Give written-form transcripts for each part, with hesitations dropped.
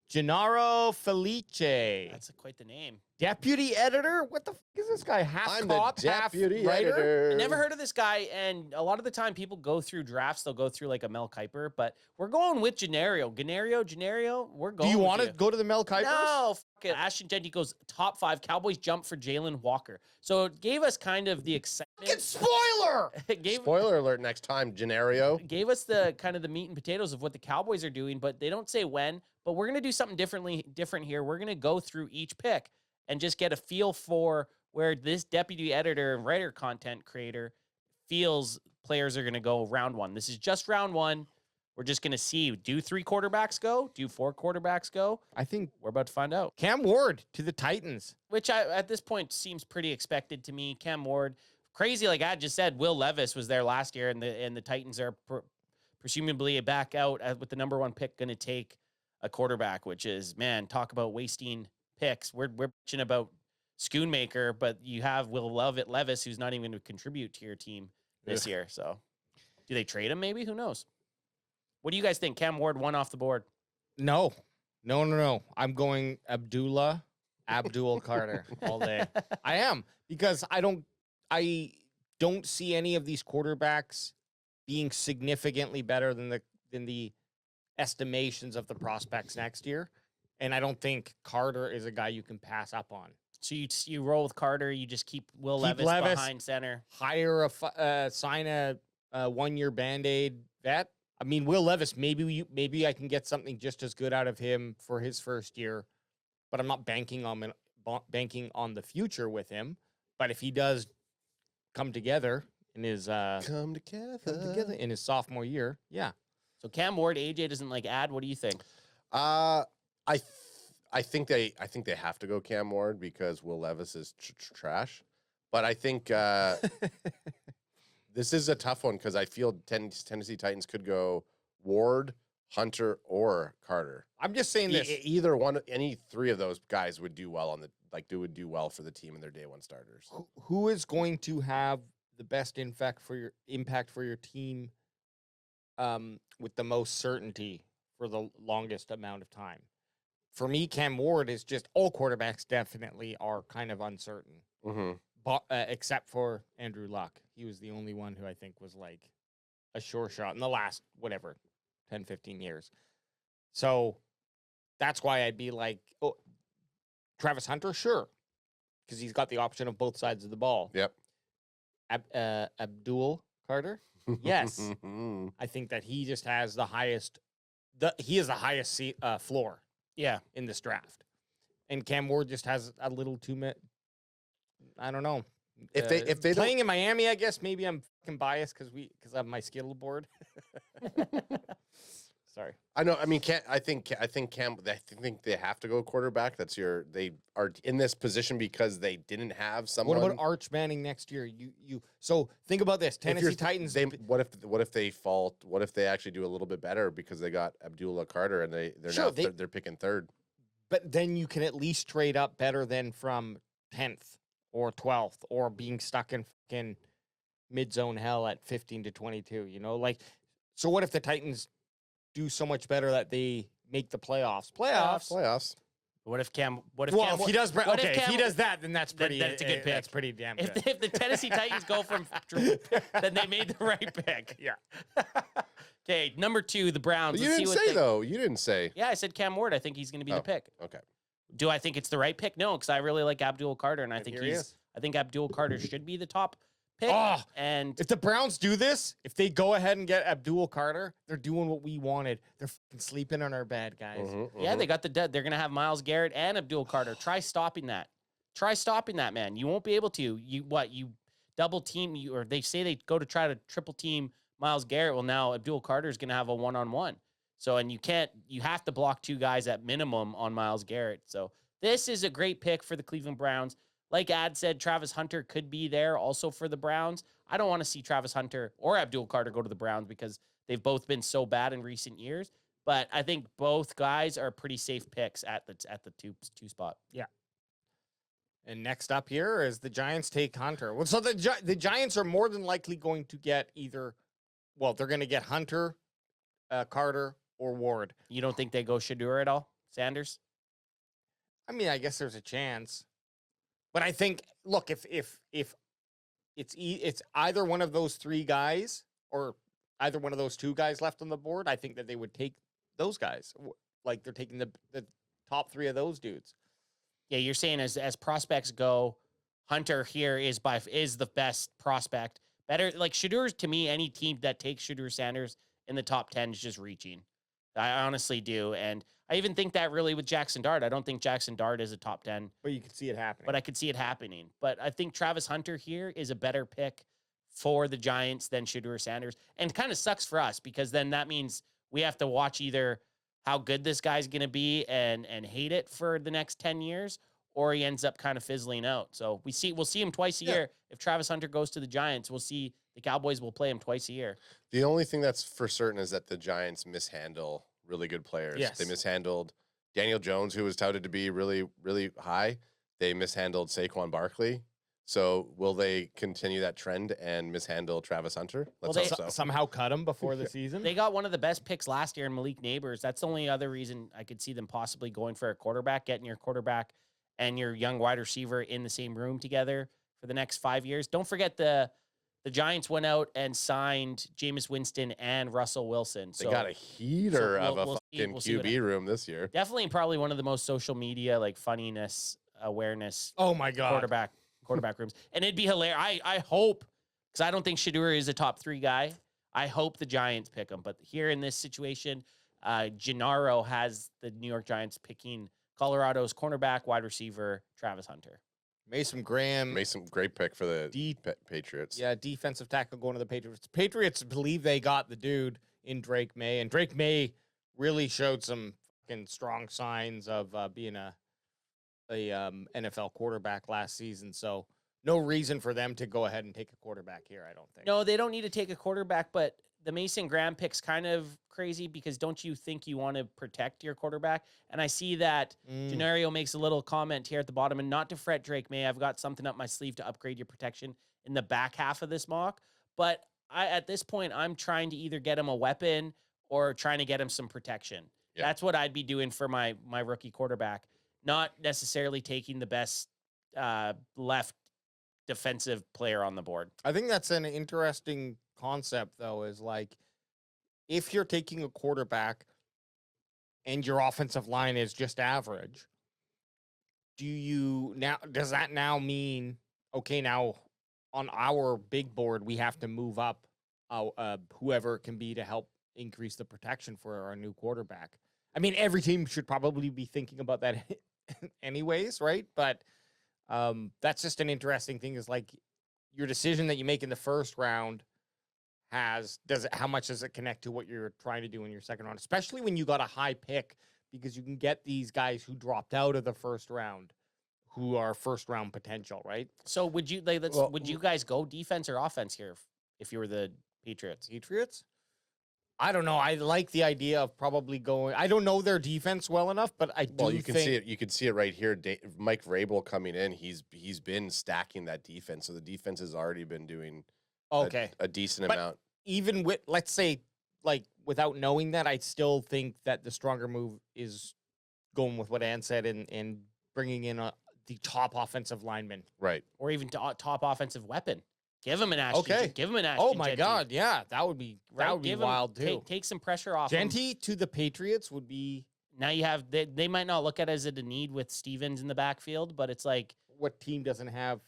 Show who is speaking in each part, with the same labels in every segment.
Speaker 1: Gennaro Felice.
Speaker 2: That's quite the name.
Speaker 1: Deputy editor? What the is this guy? Half
Speaker 3: I'm
Speaker 1: cop,
Speaker 3: the
Speaker 1: half
Speaker 3: deputy
Speaker 1: writer?
Speaker 3: editor.
Speaker 2: I never heard of this guy, and a lot of the time people go through drafts, they'll go through like a Mel Kiper, but we're going with Gennario. Gennario, we're going
Speaker 1: Do you
Speaker 2: want
Speaker 1: to go to the Mel Kipers?
Speaker 2: No, fuck it. Ashton Genty goes top 5. Cowboys jump for Jalen Walker. So it gave us kind of the excitement.
Speaker 1: Fucking spoiler!
Speaker 2: It gave,
Speaker 3: Spoiler alert next time, Gennario.
Speaker 2: gave us the kind of the meat and potatoes of what the Cowboys are doing, but they don't say when. But we're going to do something different here. We're going to go through each pick and just get a feel for where this deputy editor and writer content creator feels players are going to go round 1. This is just round 1. We're just going to see, do 3 quarterbacks go? Do 4 quarterbacks go?
Speaker 1: I think
Speaker 2: We're about to find out.
Speaker 1: Cam Ward to the Titans.
Speaker 2: Which at this point seems pretty expected to me. Cam Ward, crazy like I just said, Will Levis was there last year, and the Titans are presumably back out with the number 1 pick going to take a quarterback, which is, man, talk about wasting picks. We're bitching about Schoonmaker, but you have Will Levis, who's not even going to contribute to your team this year. So do they trade him maybe? Who knows? What do you guys think? Cam Ward 1 off the board.
Speaker 1: No. I'm going Abdul Carter all day. I am, because I don't see any of these quarterbacks being significantly better than the estimations of the prospects next year. And I don't think Carter is a guy you can pass up on.
Speaker 2: So you roll with Carter. You just keep Levis behind center.
Speaker 1: Hire sign a 1-year Band-Aid vet. I mean, Will Levis, maybe I can get something just as good out of him for his first year, but I'm not banking on the future with him. But if he does come together in his
Speaker 3: Come together
Speaker 1: in his sophomore year, yeah.
Speaker 2: So Cam Ward, AJ doesn't like add. What do you think?
Speaker 3: I think they have to go Cam Ward because Will Levis is trash. But I think this is a tough one because I feel Tennessee Titans could go Ward, Hunter, or Carter.
Speaker 1: I'm just saying this.
Speaker 3: Either one, any 3 of those guys would do well would do well for the team and their day 1 starters.
Speaker 1: Who is going to have the best impact for your team with the most certainty for the longest amount of time? For me, Cam Ward is just, all quarterbacks definitely are kind of uncertain, but, except for Andrew Luck. He was the only one who I think was like a sure shot in the last, 10, 15 years. So that's why I'd be like, oh, Travis Hunter, sure, because he's got the option of both sides of the ball.
Speaker 3: Yep.
Speaker 1: Abdul Carter, yes. I think that he just has the highest floor.
Speaker 2: Yeah,
Speaker 1: in this draft, and Cam Ward just has a little too much. I don't know.
Speaker 3: If they
Speaker 1: playing in Miami, I guess maybe I'm fucking biased because I have my Skittle board. Sorry.
Speaker 3: I know. I mean, I think they have to go quarterback. They are in this position because they didn't have someone.
Speaker 1: What about Arch Manning next year? So think about this. Tennessee Titans.
Speaker 3: What if they fall? What if they actually do a little bit better because they got Abdullah Carter and they're picking 3rd?
Speaker 1: But then you can at least trade up better than from 10th or 12th or being stuck in fucking mid-zone hell at 15 to 22. So what if the Titans do so much better that they make the playoffs?
Speaker 3: Playoffs.
Speaker 2: What if Cam?
Speaker 1: If he does that, then that's pretty.
Speaker 2: That's a good pick.
Speaker 1: That's pretty damn good.
Speaker 2: If the Tennessee Titans go from, then they made the right pick.
Speaker 1: Yeah.
Speaker 2: Okay, number 2, the Browns.
Speaker 3: You didn't say though. You didn't say.
Speaker 2: Yeah, I said Cam Ward. I think he's going to be the pick.
Speaker 3: Okay.
Speaker 2: Do I think it's the right pick? No, because I really like Abdul Carter, and I think I think Abdul Carter should be the top pick.
Speaker 1: Oh,
Speaker 2: and
Speaker 1: if the Browns do this, if they go ahead and get Abdul Carter, they're doing what we wanted. They're fucking sleeping on our bed, guys.
Speaker 2: Yeah, they got the dead. They're going to have Myles Garrett and Abdul Carter. Try stopping that. Man. You won't be able to. You double team, or they say they go to try to triple team Myles Garrett. Well, now Abdul Carter is going to have a 1-on-1. So, and you have to block 2 guys at minimum on Myles Garrett. So this is a great pick for the Cleveland Browns. Like Ad said, Travis Hunter could be there also for the Browns. I don't want to see Travis Hunter or Abdul Carter go to the Browns because they've both been so bad in recent years. But I think both guys are pretty safe picks at the two spot.
Speaker 1: Yeah. And next up here is the Giants take Hunter. Well, so the Giants are more than likely going to get they're going to get Hunter, Carter, or Ward.
Speaker 2: You don't think they go Shedeur at all? Sanders?
Speaker 1: I mean, I guess there's a chance, but I think look if it's either one of those three guys or either one of those two guys left on the board, I think that they would take those guys. Like they're taking the top three of those dudes.
Speaker 2: Yeah, you're saying as prospects go, Hunter here is the best prospect. Better like Shedeur, to me, any team that takes Shedeur Sanders in the top 10 is just reaching. I honestly do. And I even think that really with Jackson Dart. I don't think Jackson Dart is a top 10.
Speaker 1: But you could see it happening.
Speaker 2: But I could see it happening. But I think Travis Hunter here is a better pick for the Giants than Shedeur Sanders. And kind of sucks for us because then that means we have to watch either how good this guy's going to be and hate it for the next 10 years, or he ends up kind of fizzling out. So we'll see him twice a year. If Travis Hunter goes to the Giants, we'll see the Cowboys will play him twice a year.
Speaker 3: The only thing that's for certain is that the Giants mishandle really good players.
Speaker 1: Yes.
Speaker 3: They mishandled Daniel Jones, who was touted to be really, really high. They mishandled Saquon Barkley. So will they continue that trend and mishandle Travis Hunter? Let's
Speaker 2: Well,
Speaker 3: hope so.
Speaker 1: Somehow cut him before the season.
Speaker 2: They got one of the best picks last year in Malik Neighbors. That's the only other reason I could see them possibly going for a quarterback, getting your quarterback and your young wide receiver in the same room together for the next 5 years. Don't forget the Giants went out and signed Jameis Winston and Russell Wilson.
Speaker 3: They got a heater of a fucking
Speaker 2: we'll see what
Speaker 3: QB room this year.
Speaker 2: Definitely probably one of the most social media, like funniness, awareness
Speaker 1: Oh my god.
Speaker 2: quarterback rooms. And it'd be hilarious. I hope, because I don't think Shedeur is a top 3 guy. I hope the Giants pick him. But here in this situation, Gennaro has the New York Giants picking Colorado's cornerback, wide receiver, Travis Hunter.
Speaker 1: Mason Graham.
Speaker 3: Mason, great pick for the Patriots.
Speaker 1: Yeah, defensive tackle going to the Patriots. Patriots believe they got the dude in Drake May, and Drake May really showed some fucking strong signs of being a NFL quarterback last season. So no reason for them to go ahead and take a quarterback here, I don't think.
Speaker 2: No, they don't need to take a quarterback, but the Mason Graham pick's kind of crazy because don't you think you want to protect your quarterback? And I see that Gennaro makes a little comment here at the bottom, and not to fret, Drake May, I've got something up my sleeve to upgrade your protection in the back half of this mock. But at this point, I'm trying to either get him a weapon or trying to get him some protection.
Speaker 3: Yeah.
Speaker 2: That's what I'd be doing for my rookie quarterback, not necessarily taking the best left defensive player on the board.
Speaker 1: I think that's an interesting concept, though, is like if you're taking a quarterback and your offensive line is just average, does that now mean, okay, now on our big board, we have to move up whoever it can be to help increase the protection for our new quarterback? I mean, every team should probably be thinking about that anyways, right? But that's just an interesting thing, is like your decision that you make in the first round how much does it connect to what you're trying to do in your second round, especially when you got a high pick, because you can get these guys who dropped out of the first round who are first round potential, right?
Speaker 2: So would you would you guys go defense or offense here if you were the Patriots?
Speaker 1: Patriots? I don't know. I like the idea of probably going. I don't know their defense well enough, but
Speaker 3: you can see it. You can see it right here. Mike Vrabel coming in. He's been stacking that defense, so the defense has already been doing a decent amount.
Speaker 1: Even with, let's say, like without knowing that, I still think that the stronger move is going with what Ann said and bringing in the top offensive lineman,
Speaker 3: right,
Speaker 2: or even top offensive weapon. Give him an Ashton.
Speaker 1: Okay.
Speaker 2: Give him an Ashton.
Speaker 1: Oh my God, yeah, that would be wild too.
Speaker 2: Take some pressure off him.
Speaker 1: Genty to the Patriots would be.
Speaker 2: Now you have they might not look at it as a need with Stevens in the backfield, but it's like,
Speaker 1: what team doesn't have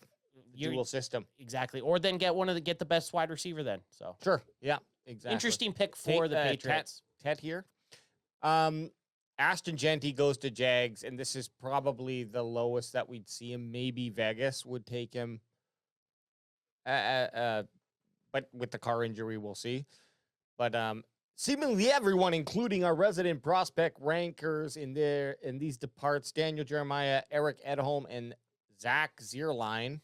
Speaker 1: dual system?
Speaker 2: Exactly. Or then get the best wide receiver then. So
Speaker 1: sure, yeah, exactly.
Speaker 2: Interesting pick for the Patriots.
Speaker 1: Tet here. Ashton Genty goes to Jags, and this is probably the lowest that we'd see him. Maybe Vegas would take him. But with the car injury, we'll see. But seemingly everyone, including our resident prospect rankers in these departs, Daniel Jeremiah, Eric Edholm, and Zach Zierlein,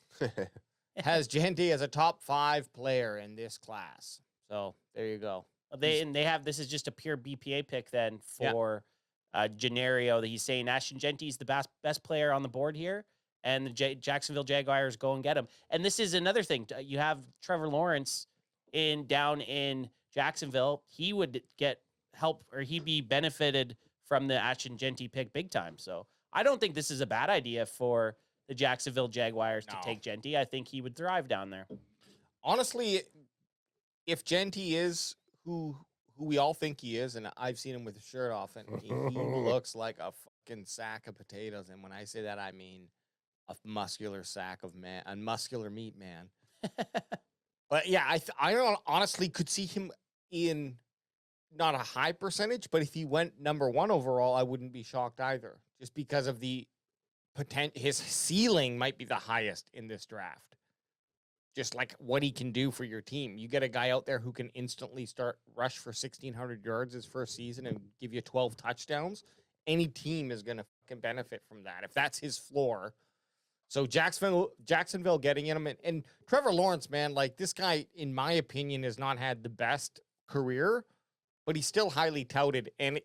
Speaker 1: has Genty as a top 5 player in this class. So there you go.
Speaker 2: They have, this is just a pure BPA pick then for Gennaro, that he's saying Ashton Genty is the best player on the board here, and the Jacksonville Jaguars go and get him. And this is another thing. You have Trevor Lawrence down in Jacksonville. He would get help, or he'd be benefited from the Ashton Genty pick big time. So I don't think this is a bad idea for the Jacksonville Jaguars to
Speaker 1: No.
Speaker 2: take Genty. I think he would thrive down there.
Speaker 1: Honestly, if Genty is who we all think he is, and I've seen him with his shirt off, and he looks like a fucking sack of potatoes. And when I say that, I mean a muscular sack of a muscular meat man. But yeah, I honestly could see him in not a high percentage, but if he went number 1 overall, I wouldn't be shocked either, just because of the potential. His ceiling might be the highest in this draft. Just like what he can do for your team. You get a guy out there who can instantly rush for 1,600 yards his first season and give you 12 touchdowns. Any team is going to fucking benefit from that if that's his floor. So Jacksonville getting him. And Trevor Lawrence, man, like this guy, in my opinion, has not had the best career, but he's still highly touted. And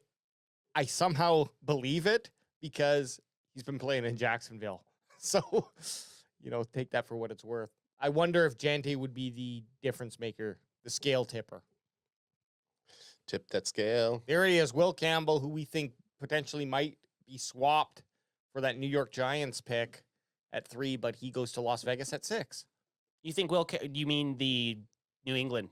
Speaker 1: I somehow believe it because he's been playing in Jacksonville. So, take that for what it's worth. I wonder if Genty would be the difference maker, the scale tipper.
Speaker 3: Tip that scale.
Speaker 1: There he is, Will Campbell, who we think potentially might be swapped for that New York Giants pick at 3, but he goes to Las Vegas at 6.
Speaker 2: You think you mean the New England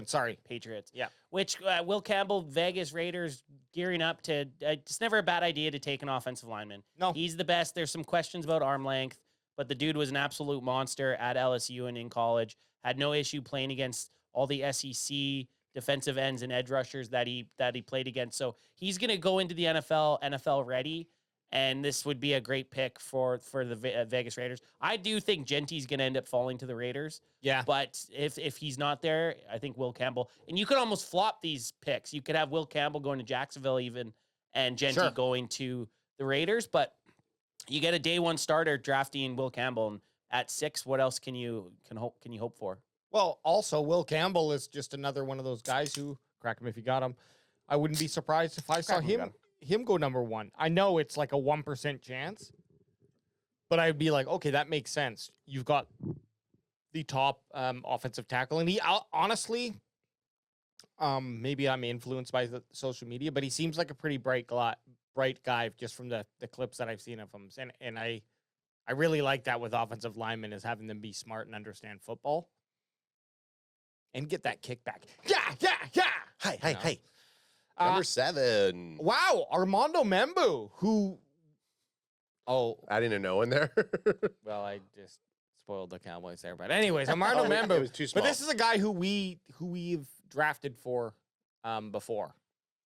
Speaker 1: Sorry.
Speaker 2: Patriots?
Speaker 1: Yeah.
Speaker 2: Which Will Campbell, Vegas Raiders gearing up to. It's never a bad idea to take an offensive lineman.
Speaker 1: No.
Speaker 2: He's the best. There's some questions about arm length, but the dude was an absolute monster at LSU and in college. Had no issue playing against all the SEC defensive ends and edge rushers that he played against. So he's going to go into the NFL ready, and this would be a great pick for the Vegas Raiders. I do think Genty's going to end up falling to the Raiders.
Speaker 1: Yeah.
Speaker 2: But if he's not there, I think Will Campbell. And you could almost flop these picks. You could have Will Campbell going to Jacksonville even, and Genty going to the Raiders. But you get a day 1 starter drafting Will Campbell, and at 6, what else can you hope for?
Speaker 1: Well, also Will Campbell is just another one of those guys who, crack him if you got him. I wouldn't be surprised if I saw him go number 1. I know it's like a 1% chance, but I'd be like, okay, that makes sense. You've got the top offensive tackle, and he honestly, maybe I'm influenced by the social media, but he seems like a pretty bright guy just from the clips that I've seen of him. And I really like that with offensive linemen, is having them be smart and understand football and get that kickback. Yeah.
Speaker 3: Hey. Number 7.
Speaker 1: Wow, Armando Membu, who... Oh.
Speaker 3: Adding a no in there.
Speaker 1: Well, I just spoiled the Cowboys there. But anyways, Armando Membu.
Speaker 3: It was too small.
Speaker 1: But this is a guy who we've drafted for before.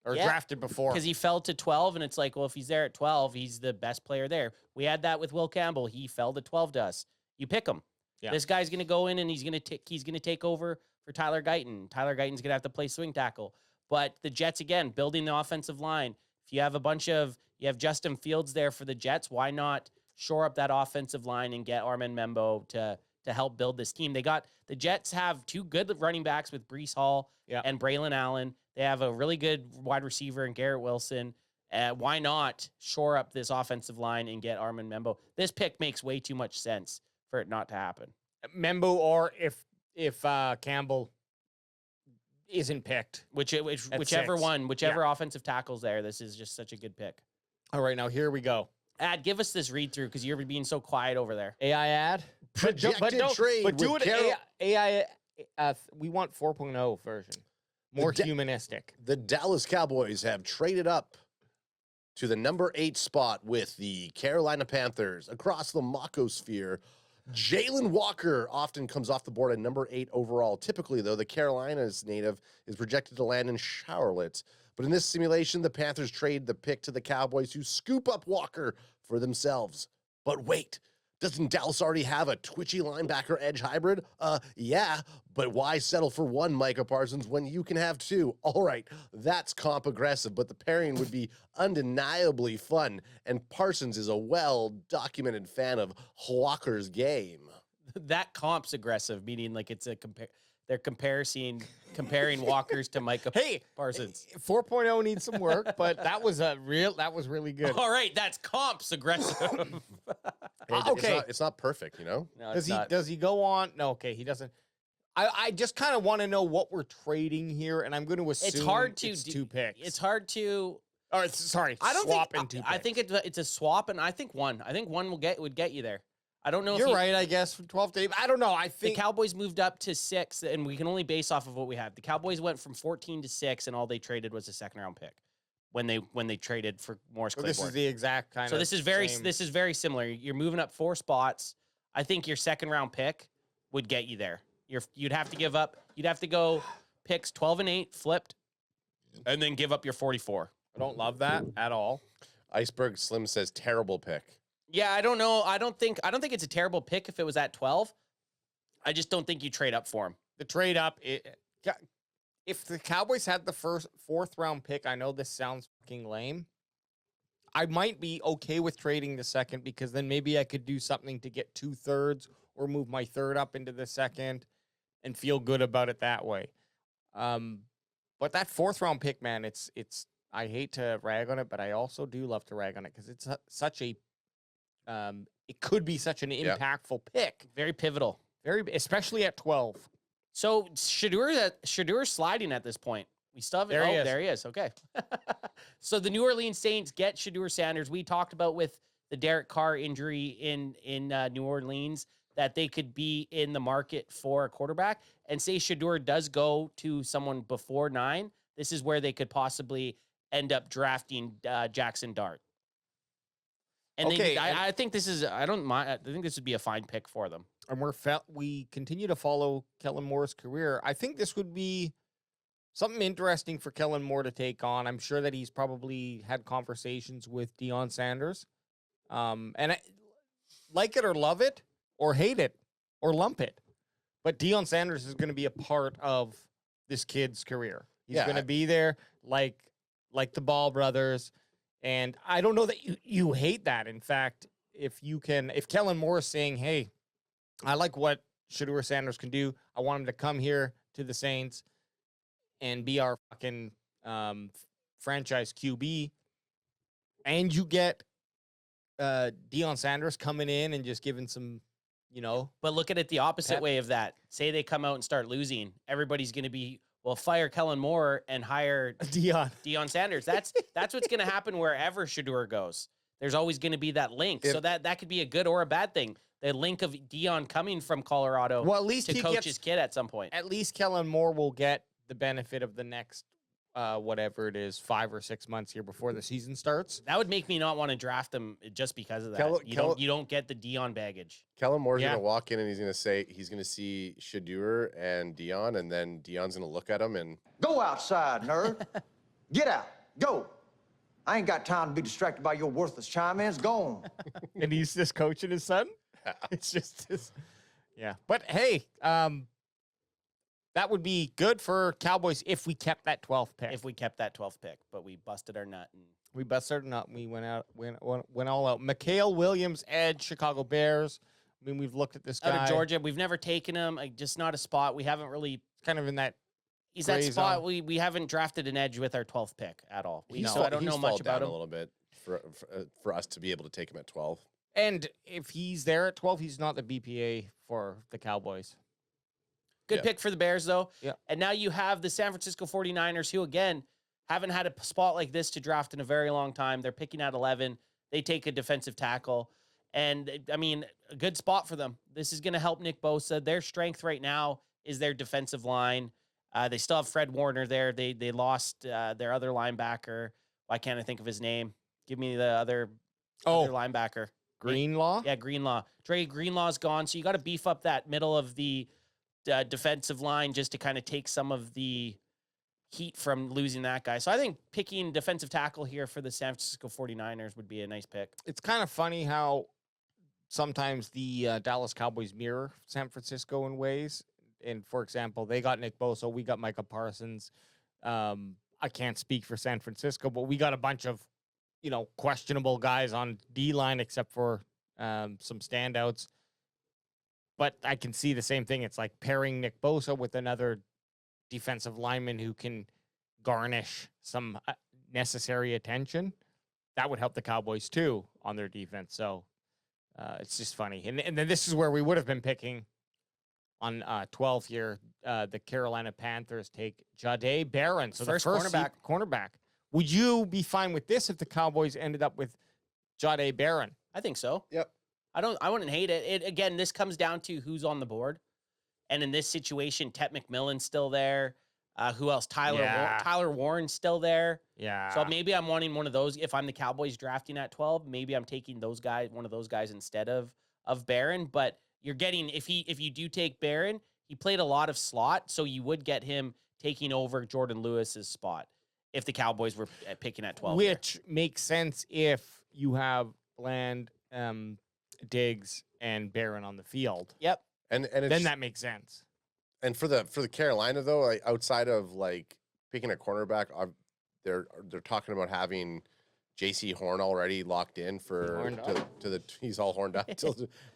Speaker 1: Or drafted before.
Speaker 2: Because he fell to 12, and it's like, well, if he's there at 12, he's the best player there. We had that with Will Campbell. He fell to 12 to us. You pick him.
Speaker 1: Yeah.
Speaker 2: This guy's going to go in, and he's going to take over for Tyler Guyton. Tyler Guyton's going to have to play swing tackle. But the Jets, again, building the offensive line. If you have you have Justin Fields there for the Jets, why not shore up that offensive line and get Armand Membo to help build this team? The Jets have 2 good running backs with Breece Hall and Braylon Allen. They have a really good wide receiver in Garrett Wilson. Why not shore up this offensive line and get Armand Membo? This pick makes way too much sense for it not to happen.
Speaker 1: Membo, or if Campbell isn't picked.
Speaker 2: Whichever offensive tackle's there, this is just such a good pick.
Speaker 1: All right, now here we go.
Speaker 2: Ad, give us this read through because you're being so quiet over there.
Speaker 1: AI ad?
Speaker 3: Projected trade.
Speaker 1: But do
Speaker 3: with
Speaker 1: it AI. We want 4.0 version. More humanistic.
Speaker 3: The Dallas Cowboys have traded up to the number 8 spot with the Carolina Panthers across the Macosphere. Jalen Walker often comes off the board at number 8 overall. Typically, though, the Carolinas native is projected to land in Charlotte. But in this simulation, the Panthers trade the pick to the Cowboys, who scoop up Walker for themselves. But wait, doesn't Dallas already have a twitchy linebacker edge hybrid? Yeah, but why settle for 1 Micah Parsons when you can have 2? All right, that's comp aggressive, but the pairing would be undeniably fun, and Parsons is a well-documented fan of Walker's game.
Speaker 2: That comp's aggressive, meaning like it's they're comparing Walkers to Micah Parsons.
Speaker 1: 4.0 needs some work, but that was really good.
Speaker 2: All right, that's comp's aggressive.
Speaker 1: Okay.
Speaker 3: It's not perfect, you know?
Speaker 2: No,
Speaker 1: Does he go on? No, okay, he doesn't. I just kind of want to know what we're trading here, and I'm going to assume it's 2 picks.
Speaker 2: It's hard to
Speaker 1: Or sorry,
Speaker 2: I don't
Speaker 1: swap
Speaker 2: think.
Speaker 1: into.
Speaker 2: I think it's a swap, and I think one. I think one would get you there. I don't know.
Speaker 1: You're
Speaker 2: if
Speaker 1: right. I guess from 12 to 8. I don't know. I
Speaker 2: The
Speaker 1: think
Speaker 2: Cowboys moved up to 6, and we can only base off of what we have. The Cowboys went from 14 to 6, and all they traded was a second-round pick when they traded for Morris
Speaker 1: so
Speaker 2: Claiborne.
Speaker 1: this is the exact kind
Speaker 2: So
Speaker 1: of.
Speaker 2: this is very similar. You're moving up 4 spots. I think your second-round pick would get you there. You'd have to give up. You'd have to go picks 12 and 8 flipped, and then give up your 44.
Speaker 1: I don't love that at all.
Speaker 3: Iceberg Slim says terrible pick.
Speaker 2: Yeah, I don't know. I don't think it's a terrible pick if it was at 12. I just don't think you trade up for him.
Speaker 1: The trade up. If the Cowboys had the fourth round pick, I know this sounds fucking lame. I might be okay with trading the second because then maybe I could do something to get 2/3 or move my third up into the second and feel good about it that way. But that fourth round pick, man, it's. I hate to rag on it, but I also do love to rag on it because it's such a. It could be such an impactful pick,
Speaker 2: Very pivotal.
Speaker 1: especially at 12.
Speaker 2: So Shadur's sliding at this point. We still have
Speaker 1: There he is.
Speaker 2: There he is. Okay. So the New Orleans Saints get Shadur Sanders. We talked about with the Derek Carr injury in New Orleans that they could be in the market for a quarterback. And say Shadur does go to someone before 9. This is where they could possibly end up drafting Jackson Dart. And
Speaker 1: Okay,
Speaker 2: I think this is. I don't mind. I think this would be a fine pick for them.
Speaker 1: And we continue to follow Kellen Moore's career. I think this would be something interesting for Kellen Moore to take on. I'm sure that he's probably had conversations with Deion Sanders. Like it or love it or hate it or lump it. But Deion Sanders is going to be a part of this kid's career. He's going to be there like the Ball brothers. And I don't know that you hate that. In fact, if Kellen Moore is saying, hey, I like what Shadur Sanders can do. I want him to come here to the Saints and be our fucking franchise QB. And you get Deion Sanders coming in and just giving some,
Speaker 2: But look at it the opposite
Speaker 1: Pep.
Speaker 2: way of that. Say they come out and start losing. Everybody's going to be, well, fire Kellen Moore and hire
Speaker 1: Deion
Speaker 2: Sanders. That's what's going to happen wherever Shadur goes. There's always going to be that link. So that could be a good or a bad thing. The link of Deion coming from Colorado
Speaker 1: Well, at least
Speaker 2: to
Speaker 1: he
Speaker 2: coach
Speaker 1: gets,
Speaker 2: his kid at some point.
Speaker 1: at least Kellen Moore will get the benefit of the next, whatever it is, 5 or 6 months here before the season starts.
Speaker 2: That would make me not want to draft him just because of that. You don't get the Deion baggage.
Speaker 3: Kellen Moore's
Speaker 1: Yeah.
Speaker 3: going to walk in and he's going to see Shadur and Deion, and then Deion's going to look at him and
Speaker 4: Go outside, nerd. Get out. Go. I ain't got time to be distracted by your worthless chime-ins. Go on.
Speaker 1: And he's just coaching his son. It's just this. Yeah. But hey, that would be good for Cowboys if we kept that 12th pick.
Speaker 2: If we kept that 12th pick, but we busted our nut. And
Speaker 1: We busted a nut. We went all out. Mikhail Williams, edge, Chicago Bears. I mean, we've looked at this guy.
Speaker 2: out of Georgia, we've never taken him. Just not a spot. We haven't really.
Speaker 1: Kind of in that.
Speaker 2: He's that
Speaker 1: gray
Speaker 2: spot.
Speaker 1: zone.
Speaker 2: We haven't drafted an edge with our 12th pick at all.
Speaker 3: he's
Speaker 2: So I don't
Speaker 3: he's
Speaker 2: know much
Speaker 3: fallen down
Speaker 2: about him.
Speaker 3: a little bit for us to be able to take him at 12.
Speaker 1: And if he's there at 12, he's not the BPA for the Cowboys.
Speaker 2: Good
Speaker 3: Yeah.
Speaker 2: pick for the Bears, though.
Speaker 1: Yeah.
Speaker 2: And now you have the San Francisco 49ers, who, again, haven't had a spot like this to draft in a very long time. They're picking at 11. They take a defensive tackle. And, I mean, a good spot for them. This is going to help Nick Bosa. Their strength right now is their defensive line. They still have Fred Warner there. They lost their other linebacker. Why can't I think of his name? Give me the other linebacker.
Speaker 1: Greenlaw?
Speaker 2: Yeah, Greenlaw. Dre Greenlaw's gone, so you got to beef up that middle of the defensive line just to kind of take some of the heat from losing that guy. So I think picking defensive tackle here for the San Francisco 49ers would be a nice pick.
Speaker 1: It's kind of funny how sometimes the Dallas Cowboys mirror San Francisco in ways. And, for example, they got Nick Bosa. We got Micah Parsons. I can't speak for San Francisco, but we got a bunch of, questionable guys on D-line except for some standouts. But I can see the same thing. It's like pairing Nick Bosa with another defensive lineman who can garnish some necessary attention. That would help the Cowboys, too, on their defense. So it's just funny. And then this is where we would have been picking on 12th here. The Carolina Panthers take Jahdae Barron. So
Speaker 2: First
Speaker 1: the first
Speaker 2: cornerback.
Speaker 1: cornerback, Would you be fine with this if the Cowboys ended up with Jahdae Barron?
Speaker 2: I think so.
Speaker 3: Yep.
Speaker 2: I wouldn't hate it. Again, this comes down to who's on the board. And in this situation, Tet McMillan's still there. Who else? Tyler Warren's still there.
Speaker 1: Yeah.
Speaker 2: So maybe I'm wanting one of those. If I'm the Cowboys drafting at 12, maybe I'm taking one of those guys instead of Barron. But you're getting, if you do take Barron, he played a lot of slot, so you would get him taking over Jordan Lewis's spot if the Cowboys were picking at 12.
Speaker 1: Which makes sense if you have Bland, Diggs, and Barron on the field.
Speaker 2: Yep.
Speaker 3: And it's,
Speaker 1: Then that makes sense.
Speaker 3: and for the Carolina though, like, outside of like picking a cornerback, they're talking about having JC Horn already locked in for he's all horned up.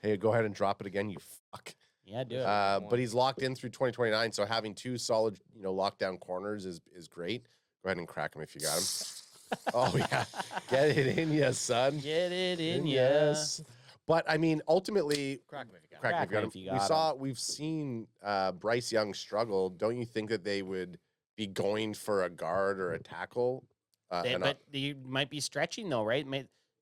Speaker 3: Hey, go ahead and drop it again, you fuck.
Speaker 2: Yeah, do it.
Speaker 3: But he's locked in through 2029, so having two solid, lockdown corners is great. Go ahead and crack him if you got him. Oh yeah, get it in ya, son.
Speaker 2: Get it in ya.
Speaker 3: Yes. But I mean, ultimately,
Speaker 1: Crack him if you got
Speaker 3: crack him if
Speaker 2: if
Speaker 3: you
Speaker 2: you
Speaker 3: got him.
Speaker 2: got
Speaker 3: We've seen Bryce Young struggle. Don't you think that they would be going for a guard or a tackle?
Speaker 2: But you might be stretching though, right?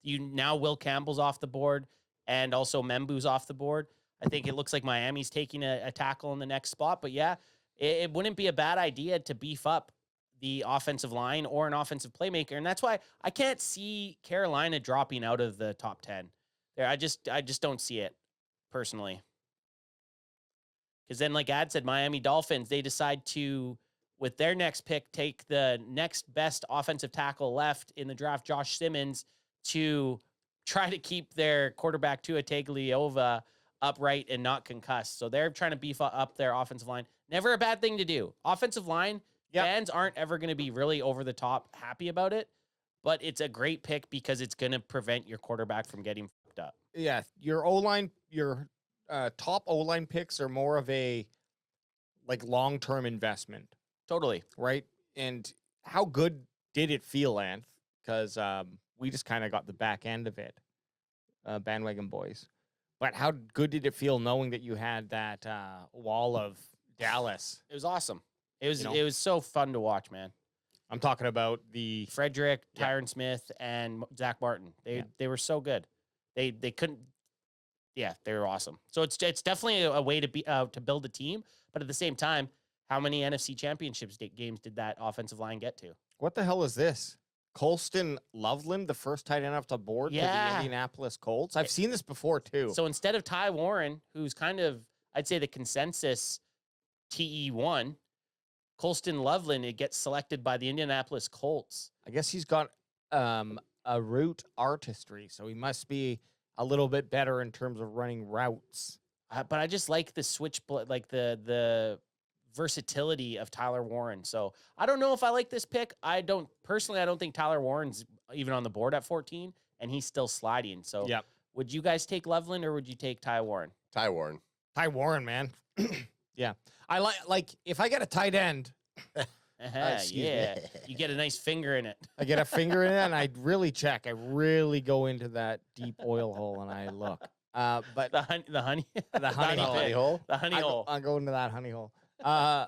Speaker 2: Now Will Campbell's off the board and also Membu's off the board. I think it looks like Miami's taking a tackle in the next spot. But yeah, it wouldn't be a bad idea to beef up the offensive line or an offensive playmaker. And that's why I can't see Carolina dropping out of the top 10. There, I just don't see it personally. Because then, like Ad said, Miami Dolphins, they decide to, with their next pick, take the next best offensive tackle left in the draft, Josh Simmons, to try to keep their quarterback Tua Tagovailoa upright and not concussed. So they're trying to beef up their offensive line. Never a bad thing to do. Offensive line, fans aren't ever going to be really over the top happy about it, but it's a great pick because it's going to prevent your quarterback from getting fucked up.
Speaker 1: Yeah, your O-line, your top O-line picks are more of a long-term investment.
Speaker 2: Totally.
Speaker 1: Right? And how good did it feel, Anth? Because we just kind of got the back end of it, bandwagon boys. But how good did it feel knowing that you had that wall of Dallas?
Speaker 2: It was awesome. It was so fun to watch, man.
Speaker 1: I'm talking about the
Speaker 2: Frederick, Tyron Smith, and Zach Martin. They were so good. They couldn't. Yeah, they were awesome. So it's definitely a way to build a team. But at the same time, how many NFC Championships games did that offensive line get to?
Speaker 1: What the hell is this? Colston Loveland, the first tight end off the board for the Indianapolis Colts. I've seen this before too.
Speaker 2: So instead of Ty Warren, who's kind of, I'd say, the consensus TE1, Colston Loveland, it gets selected by the Indianapolis Colts.
Speaker 1: I guess he's got a route artistry, so he must be a little bit better in terms of running routes.
Speaker 2: But I just like the switch, like the versatility of Tyler Warren. So I don't know if I like this pick. I don't think Tyler Warren's even on the board at 14, and he's still sliding. So would you guys take Loveland or would you take Ty Warren?
Speaker 3: Ty Warren.
Speaker 1: Ty Warren, man. Yeah. I like if I get a tight end.
Speaker 2: You get a nice finger in it.
Speaker 1: I get a finger in it and I really check. I really go into that deep oil hole and I look. But
Speaker 2: the honey
Speaker 3: hole.
Speaker 2: The honey hole.
Speaker 1: I'll go into that honey hole. I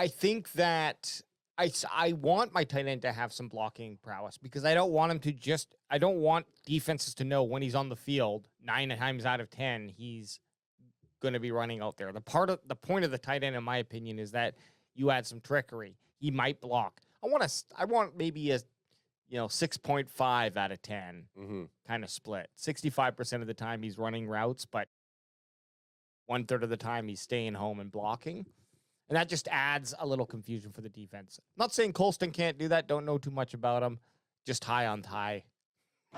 Speaker 1: think that I want my tight end to have some blocking prowess because I don't want him to I don't want defenses to know when he's on the field 9 times out of 10 he's going to be running out there. The point of the tight end, in my opinion, is that you add some trickery. He might block. I want maybe a 6.5 out of 10 kind of split. 65% of the time he's running routes, but 1/3 of the time he's staying home and blocking. And that just adds a little confusion for the defense. Not saying Colston can't do that. Don't know too much about him. Just high on Ty.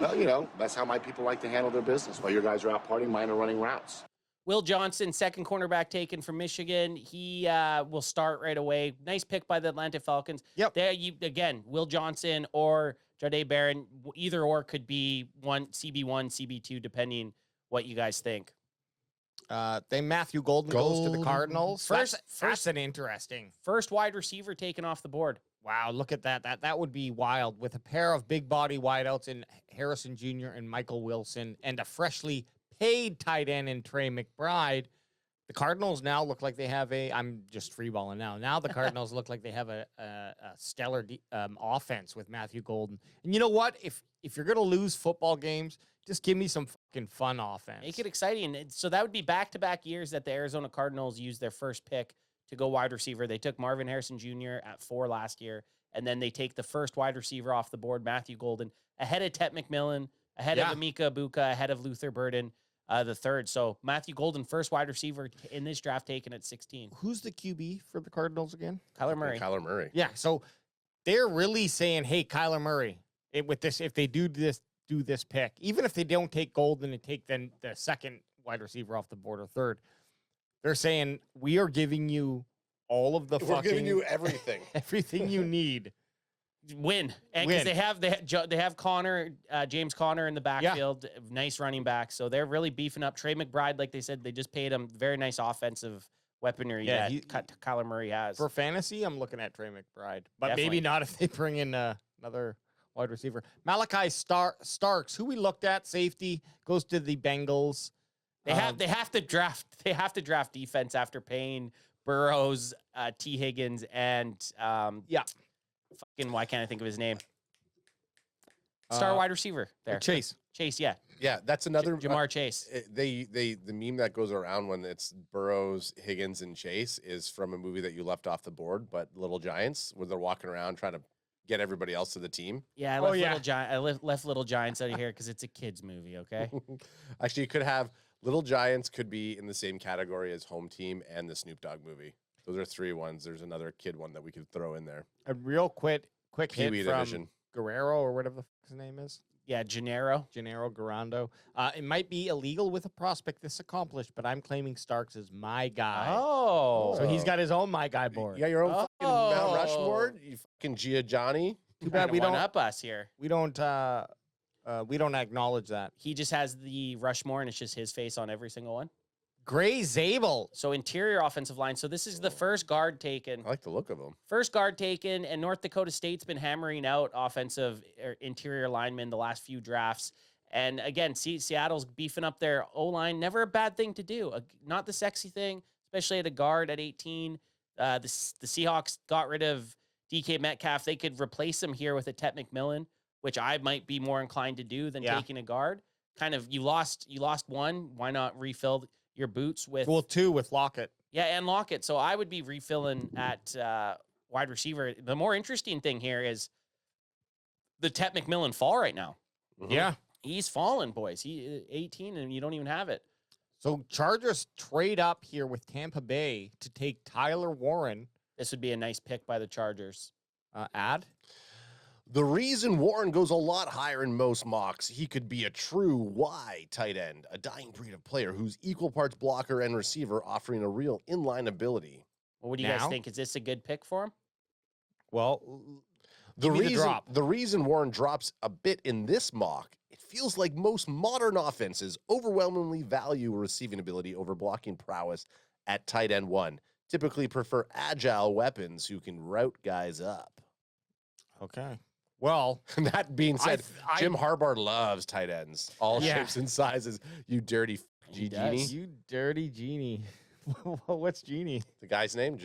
Speaker 5: Well, that's how my people like to handle their business. While your guys are out partying, mine are running routes.
Speaker 2: Will Johnson, second cornerback taken from Michigan. He will start right away. Nice pick by the Atlanta Falcons.
Speaker 1: Yep.
Speaker 2: There Will Johnson or Jahdae Barron, either or could be CB1, CB2, depending what you guys think.
Speaker 1: Then Matthew Golden goes to the Cardinals.
Speaker 2: First
Speaker 1: an interesting.
Speaker 2: First wide receiver taken off the board.
Speaker 1: Wow, look at that. That would be wild with a pair of big body wideouts in Harrison Jr. and Michael Wilson and a freshly paid tight end in Trey McBride. The Cardinals now look like they have I'm just freeballing now. Now the Cardinals look like they have a stellar offense with Matthew Golden. And you know what? If you're gonna lose football games, just give me some fucking fun offense.
Speaker 2: Make it exciting. So that would be back-to-back years that the Arizona Cardinals used their first pick to go wide receiver. They took Marvin Harrison Jr. at 4 last year, and then they take the first wide receiver off the board, Matthew Golden, ahead of Tet McMillan, ahead of Amika Ibuka, ahead of Luther Burden, the third. So Matthew Golden, first wide receiver in this draft, taken at 16.
Speaker 1: Who's the QB for the Cardinals again?
Speaker 2: Kyler Murray.
Speaker 3: Kyler Murray.
Speaker 1: Yeah, so they're really saying, hey, Kyler Murray, with this, if they do this pick, even if they don't take Golden and take then the second wide receiver off the board or third, they're saying we are giving you all of the
Speaker 3: We're
Speaker 1: fucking
Speaker 3: giving you everything.
Speaker 1: everything you need.
Speaker 2: Win. And because they have Connor, James Connor in the backfield, nice running back. So they're really beefing up Trey McBride. Like they said, they just paid him very nice offensive weaponry that Kyler Murray has.
Speaker 1: For fantasy, I'm looking at Trey McBride, but
Speaker 2: Definitely.
Speaker 1: maybe not if they bring in another wide receiver. Malachi Starks, who we looked at, safety, goes to the Bengals.
Speaker 2: They have to draft defense after paying Burrows, T. Higgins, and fucking why can't I think of his name? Star wide receiver there.
Speaker 1: Chase.
Speaker 2: Chase, yeah.
Speaker 3: Yeah, that's another
Speaker 2: Jamar Chase.
Speaker 3: The meme that goes around when it's Burrows, Higgins, and Chase is from a movie that you left off the board, but Little Giants, where they're walking around trying to get everybody else to the team.
Speaker 2: Yeah, I left Little Giants out of here because it's a kids movie. Okay.
Speaker 3: Actually, you could have Little Giants could be in the same category as Home Team and the Snoop Dogg movie. Those are 3 ones. There's another kid one that we could throw in there.
Speaker 1: A real quick
Speaker 3: Pee-wee
Speaker 1: hit from
Speaker 3: division.
Speaker 1: Guerrero or whatever the fuck his name is.
Speaker 2: Yeah, Gennaro.
Speaker 1: Gennaro Garando. It might be illegal with a prospect this accomplished, but I'm claiming Starks is my guy.
Speaker 2: Oh.
Speaker 1: So he's got his own my guy board.
Speaker 3: You got your own fucking Mount
Speaker 2: Oh.
Speaker 3: Rushmore? You fucking Gianni?
Speaker 1: Too bad we don't
Speaker 2: up us here.
Speaker 1: we don't acknowledge that.
Speaker 2: He just has the Rushmore, and it's just his face on every single one.
Speaker 1: Gray Zabel.
Speaker 2: So interior offensive line. So this is the first guard taken.
Speaker 3: I like the look of him.
Speaker 2: First guard taken, and North Dakota State's been hammering out offensive interior linemen the last few drafts. And again, Seattle's beefing up their O-line. Never a bad thing to do. Not the sexy thing, especially at a guard at 18. The Seahawks got rid of DK Metcalf. They could replace him here with a Tet McMillan, which I might be more inclined to do than taking a guard. Kind of, you lost one. Why not refill your boots with
Speaker 1: 2 with Lockett.
Speaker 2: Yeah, and Lockett. So I would be refilling at wide receiver. The more interesting thing here is the Tet McMillan fall right now.
Speaker 3: Mhm.
Speaker 1: Yeah.
Speaker 2: He's fallen, boys. He 18, and you don't even have it.
Speaker 1: So Chargers trade up here with Tampa Bay to take Tyler Warren.
Speaker 2: This would be a nice pick by the Chargers.
Speaker 1: Ad.
Speaker 3: The reason Warren goes a lot higher in most mocks, he could be a true Y tight end, a dying breed of player who's equal parts blocker and receiver, offering a real inline ability.
Speaker 2: Well, what do you guys
Speaker 1: Now?
Speaker 2: think? Is this a good pick for him?
Speaker 1: Well,
Speaker 3: The
Speaker 1: Give me the
Speaker 3: reason
Speaker 1: drop.
Speaker 3: the reason Warren drops a bit in this mock, it feels like most modern offenses overwhelmingly value receiving ability over blocking prowess at tight end 1. Typically prefer agile weapons who can route guys up.
Speaker 1: okay. Well,
Speaker 3: That being said,
Speaker 1: I-
Speaker 3: Jim Harbaugh loves tight ends, all
Speaker 1: Yeah.
Speaker 3: shapes and sizes. You dirty
Speaker 2: He
Speaker 3: genie.
Speaker 2: does.
Speaker 1: you dirty genie. What's genie?
Speaker 3: The guy's name,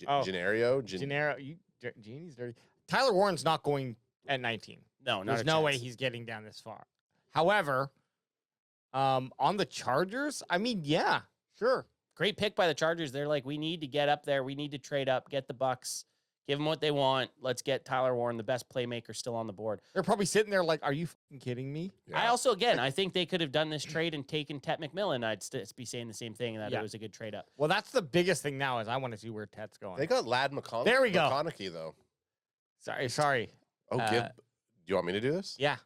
Speaker 1: Oh.
Speaker 3: Gennario.
Speaker 1: Gennaro. Genie's dirty. Tyler Warren's not going at 19.
Speaker 2: No, not
Speaker 1: There's
Speaker 2: a
Speaker 1: no way
Speaker 2: chance.
Speaker 1: he's getting down this far. However, on the Chargers, I mean, yeah, sure.
Speaker 2: Great pick by the Chargers. They're like, we need to get up there. We need to trade up, get the Bucks, give them what they want. Let's get Tyler Warren, the best playmaker, still on the board.
Speaker 1: They're probably sitting there like, are you fucking kidding me?
Speaker 3: Yeah.
Speaker 2: I also, again, I think they could have done this trade and taken Tet McMillan. I'd be saying the same thing, that
Speaker 1: Yeah.
Speaker 2: it was a good trade up.
Speaker 1: Well, that's the biggest thing now is I want to see where Tet's going.
Speaker 3: They got Lad McConaughey.
Speaker 1: There we go.
Speaker 3: McConaughey, though.
Speaker 1: Sorry.
Speaker 3: Oh, do you want me to do this?
Speaker 1: Yeah,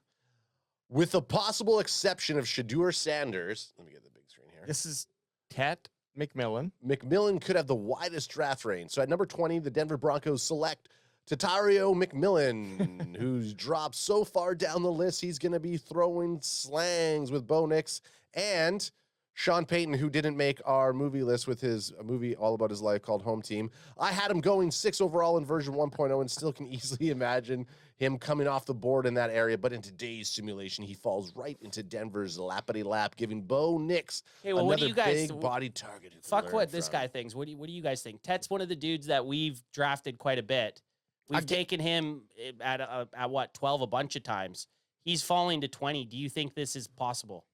Speaker 3: With the possible exception of Shadur Sanders, let me get the big screen here.
Speaker 1: this is Tet McMillan.
Speaker 3: McMillan could have the widest draft range. So at number 20, the Denver Broncos select Tatario McMillan, who's dropped so far down the list, he's going to be throwing slangs with Bo Nix. And Sean Payton, who didn't make our movie list with his movie all about his life called Home Team. I had him going 6 overall in version 1.0 and still can easily imagine him coming off the board in that area. But in today's simulation, he falls right into Denver's lappity lap, giving Bo Nix
Speaker 2: Hey, well, what do
Speaker 3: another
Speaker 2: you guys
Speaker 3: big body target.
Speaker 2: fuck what this guy thinks? What do you guys think? Tet's one of the dudes that we've drafted quite a bit. We've taken him at what 12 a bunch of times. He's falling to 20. Do you think this is possible?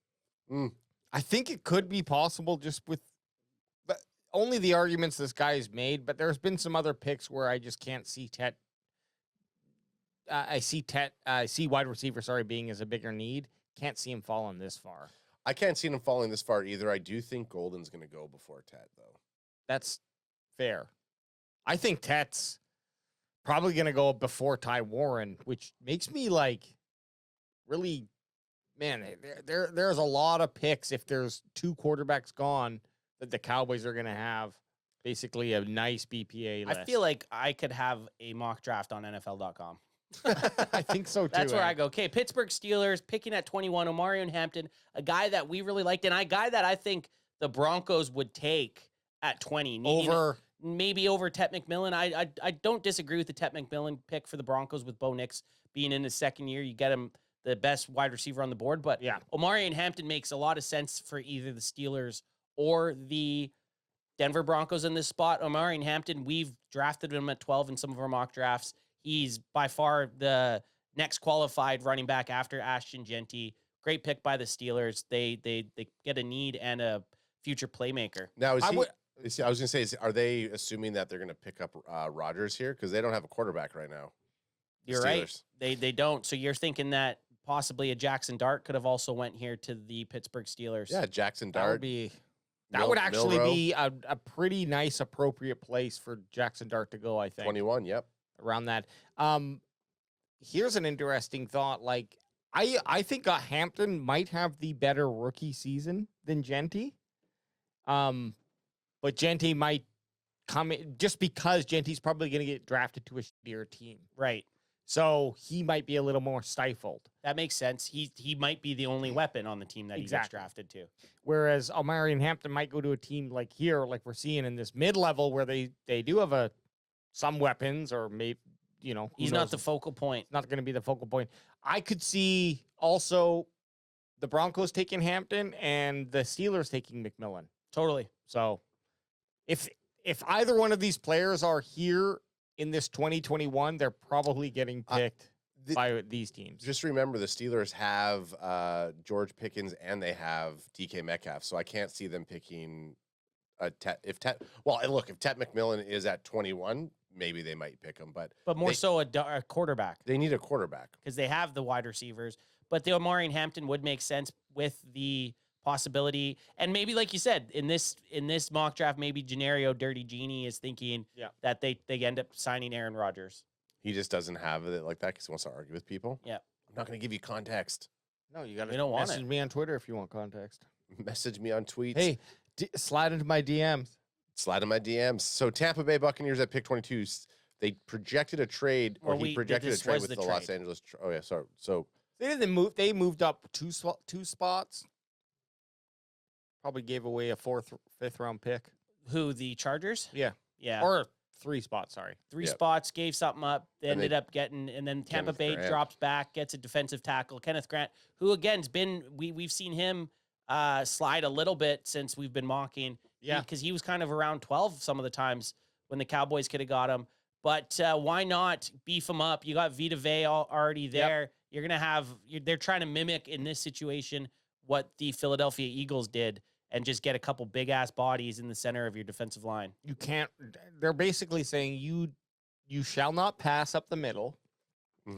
Speaker 1: I think it could be possible just with but only the arguments this guy's made, but there's been some other picks where I just can't see Tet. I see wide receiver, being as a bigger need. Can't see him falling this far.
Speaker 3: I can't see him falling this far either. I do think Golden's going to go before Tet, though.
Speaker 1: That's fair. I think Tet's probably going to go before Ty Warren, which makes me really, man, there's a lot of picks if there's 2 quarterbacks gone that the Cowboys are going to have basically a nice BPA list.
Speaker 2: I feel like I could have a mock draft on NFL.com.
Speaker 1: I think so too.
Speaker 2: That's where I go. Okay, Pittsburgh Steelers picking at 21, Omarion Hampton, a guy that we really liked, and a guy that I think the Broncos would take at 20. Maybe over Tet McMillan. I don't disagree with the Tet McMillan pick for the Broncos with Bo Nix being in his second year. You get him the best wide receiver on the board, but
Speaker 1: yeah,
Speaker 2: Omarion Hampton makes a lot of sense for either the Steelers or the Denver Broncos in this spot. Omarion Hampton, we've drafted him at 12 in some of our mock drafts. He's by far the next qualified running back after Ashton Genty. Great pick by the Steelers. They get a need and a future playmaker.
Speaker 3: Now, I was going to say, are they assuming that they're going to pick up Rodgers here? Because they don't have a quarterback right now.
Speaker 2: You're right. They don't. So you're thinking that possibly a Jackson Dart could have also went here to the Pittsburgh Steelers.
Speaker 3: Yeah, Jackson Dart.
Speaker 1: That would actually be a pretty nice, appropriate place for Jackson Dart to go, I think.
Speaker 3: 21, yep.
Speaker 1: Around that. Here's an interesting thought. I think Hampton might have the better rookie season than Genty. But Genty might come in just because Genty's probably going to get drafted to a shittier team.
Speaker 2: Right.
Speaker 1: So he might be a little more stifled.
Speaker 2: That makes sense. He might be the only weapon on the team that he gets drafted to.
Speaker 1: Whereas Omarion Hampton might go to a team like here, like we're seeing in this mid-level where they do have some weapons, or maybe,
Speaker 2: he's not the focal point.
Speaker 1: Not going to be the focal point. I could see also the Broncos taking Hampton and the Steelers taking McMillan.
Speaker 2: Totally.
Speaker 1: So if either one of these players are here in this 2021, they're probably getting picked by these teams.
Speaker 3: Just remember, the Steelers have George Pickens and they have DK Metcalf, so I can't see them picking if Tet McMillan is at 21, maybe they might pick him, but
Speaker 2: more so a quarterback.
Speaker 3: They need a quarterback
Speaker 2: because they have the wide receivers, but the Omarion Hampton would make sense with the possibility. And maybe, like you said, in this mock draft, maybe Gennaro Dirty Genie is thinking that they end up signing Aaron Rodgers.
Speaker 3: He just doesn't have it like that because he wants to argue with people.
Speaker 2: Yeah.
Speaker 3: I'm not going to give you context.
Speaker 1: No, you got to message me on Twitter if you want context.
Speaker 3: Message me on tweets.
Speaker 1: Hey, slide into my DMs.
Speaker 3: Slide in my DMs. So Tampa Bay Buccaneers at pick 22, they projected a trade, he projected a trade with the Los Angeles. Oh, yeah, sorry. So
Speaker 1: they moved up two spots. Probably gave away a 5th round pick.
Speaker 2: Who, the Chargers?
Speaker 1: Yeah.
Speaker 2: Yeah.
Speaker 1: Or 3 spots, sorry.
Speaker 2: 3 spots, gave something up. They ended up getting, and then Tampa Bay drops back, gets a defensive tackle, Kenneth Grant, who again has been, we've seen him slide a little bit since we've been mocking. Yeah. Because he was kind of around 12 some of the times when the Cowboys could have got him. But why not beef him up? You got Vita Vea already there. Yep. You're going to have, they're trying to mimic in this situation what the Philadelphia Eagles did and just get a couple big ass bodies in the center of your defensive line.
Speaker 1: You can't, they're basically saying you shall not pass up the middle.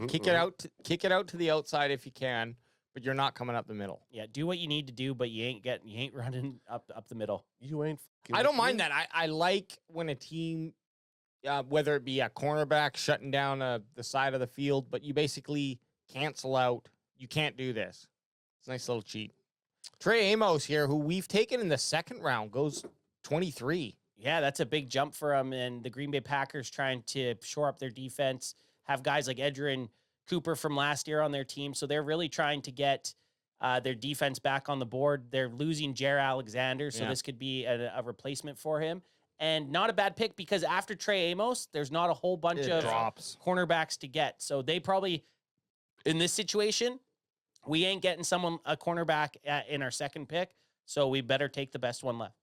Speaker 1: Kick it out to the outside if you can, but you're not coming up the middle.
Speaker 2: Yeah, do what you need to do, but you ain't running up the middle.
Speaker 3: You ain't.
Speaker 1: I don't mind that. I like when a team, whether it be a cornerback shutting down the side of the field, but you basically cancel out. You can't do this. It's a nice little cheat. Trey Amos here, who we've taken in the 2nd round, goes 23.
Speaker 2: Yeah, that's a big jump for him. And the Green Bay Packers trying to shore up their defense, have guys like Edgerrin Cooper from last year on their team. So they're really trying to get Their defense back on the board. They're losing Jair Alexander, so
Speaker 1: Yeah.
Speaker 2: this could be a replacement for him. And not a bad pick because after Trey Amos, there's not a whole bunch
Speaker 1: It
Speaker 2: of
Speaker 1: drops.
Speaker 2: cornerbacks to get. So they probably, in this situation, we ain't getting a cornerback in our second pick. So we better take the best one left.